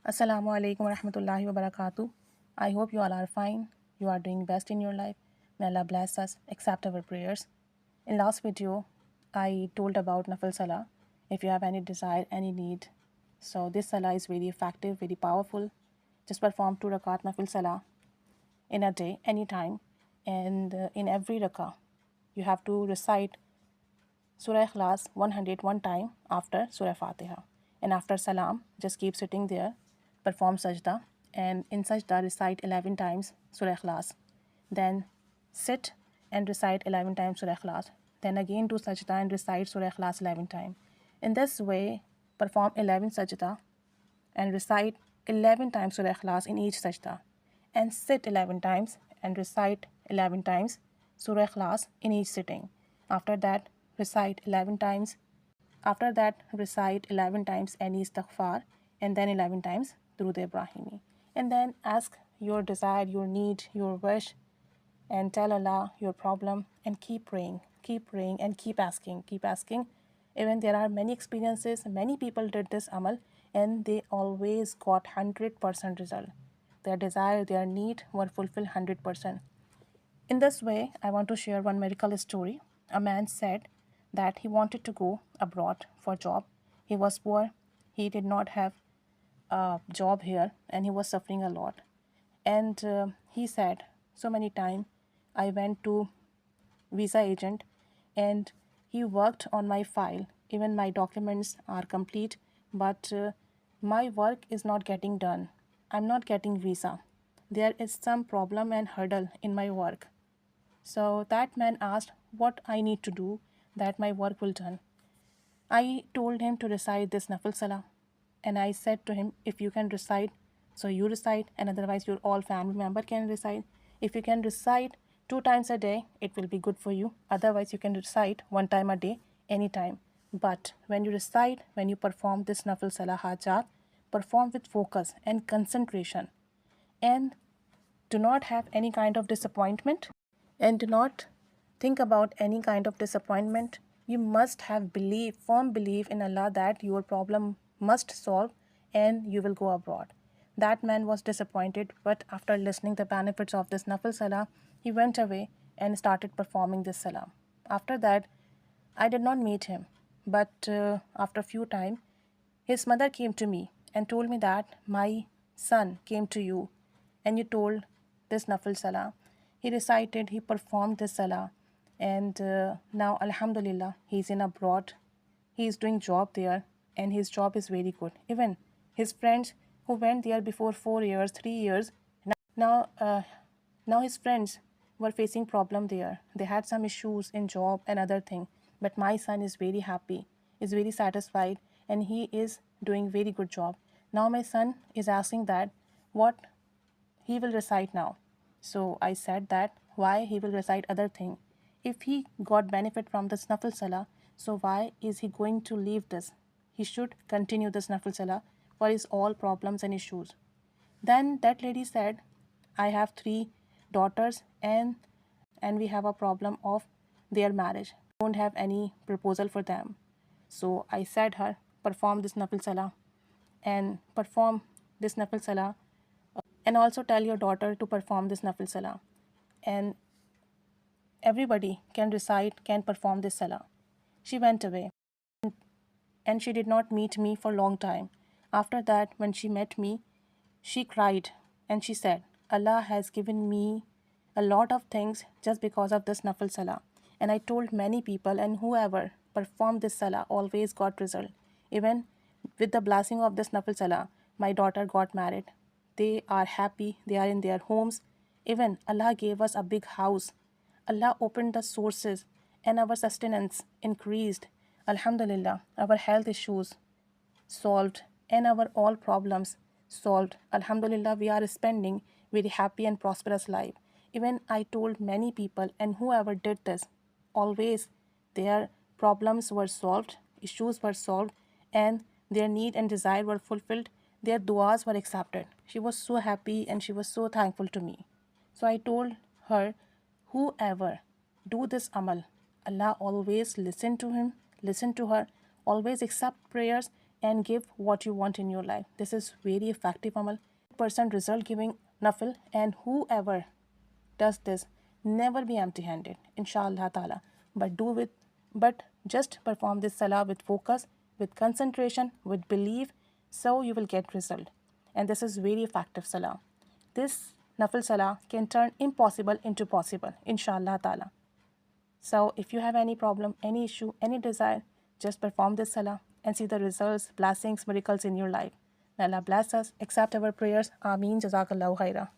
Assalamu alaikum wa rahmatullahi wa barakatuh. I hope you all are fine. You are doing best in your life. May Allah bless us, accept our prayers. In last video, I told about Nafil Salah. If you have any desire, any need. So this Salah is very effective, very powerful. Just perform 2 rakat Nafil Salah in a day, anytime. And in every rakah, you have to recite surah ikhlas 101 time after surah fatiha. And after salam, just keep sitting there, perform sajda, and in sajda recite 11 times surah ikhlas. Then sit and recite 11 times surah ikhlas. Then again do sajda and recite surah ikhlas 11 times. In this way, perform 11 sajda and recite 11 times surah ikhlas in each sajda, and sit 11 times and recite 11 times surah ikhlas in each sitting. After that, recite 11 times. After that, recite 11 times any istighfar, and then 11 times darood Ibrahim. And then ask your desire, your need, your wish, and tell Allah your problem, and keep praying, and keep asking, keep asking. Even there are many experiences, many people did this amal, and they always got 100% result. Their desire, their need were fulfilled 100%. In this way, I want to share one miracle story. A man said that he wanted to go abroad for job. He was poor. He did not have a job here, and he was suffering a lot. And he said so many times, I went to visa agent, and he worked on my file. Even my documents are complete, but my work is not getting done. I'm not getting visa. There is some problem and hurdle in my work. So that man asked what I need to do that my work will done. I told him to recite this Nafil Salah, and I said to him, if you can recite, so you recite, and otherwise your all family member can recite. If you can recite 2 times a day, it will be good for you. Otherwise, you can recite 1 time a day, anytime. But when you recite, when you perform this Nafil Salah hajat, perform with focus and concentration, and do not have any kind of disappointment, and do not think about any kind of disappointment. You must have belief, firm belief in Allah that your problem must solve and you will go abroad. That man was disappointed, but after listening the benefits of this Nafil Salah, he went away and started performing this Salah. After that, I did not meet him, but after a few time, his mother came to me and told me that my son came to you and you told this Nafil Salah. He recited, he performed this Salah, and now Alhamdulillah, he's in abroad. He is doing job there, and his job is very good. Even his friends who went there before 4 years, 3 years, now now his friends were facing problem there. They had some issues in job and other thing. But my son is very happy, is very satisfied, and he is doing very good job. Now my son is asking that what he will recite now. So I said that why he will recite other thing. If he got benefit from this Nafil Salah, so why is he going to leave this? He should continue this Nafil Salah for his all problems and issues. Then that lady said, I have 3 daughters, and we have a problem of their marriage. Don't have any proposal for them. So I said her, perform this Nafil Salah, and perform this Nafil Salah, and also tell your daughter to perform this Nafil Salah. And everybody can recite, can perform this Salah. She went away, and she did not meet me for a long time. After that, when she met me, she cried and she said, Allah has given me a lot of things just because of this Nafil Salah. And I told many people, and whoever performed this Salah always got result. Even with the blessing of this Nafil Salah, my daughter got married. They are happy, they are in their homes. Even Allah gave us a big house. Allah opened the sources, and our sustenance increased. Alhamdulillah, our health issues solved, and our all problems solved. Alhamdulillah, we are spending very happy and prosperous life. Even I told many people, and whoever did this, always their problems were solved, issues were solved, and their need and desire were fulfilled. Their duas were accepted. She was so happy and she was so thankful to me. So I told her, whoever do this amal, Allah always listen to him, listen to her, always accept prayers, and give what you want in your life. This is very effective amal. Percent result giving nafil, and whoever does this never be empty-handed, inshallah ta'ala. But just perform this salah with focus, with concentration, with belief, so you will get result. And this is very effective salah. This nafil salah can turn impossible into possible, inshallah ta'ala. So if you have any problem, any issue, any desire, just perform this salah and see the results, blessings, miracles in your life. May Allah bless us, accept our prayers. Ameen. Jazakallahu khaira.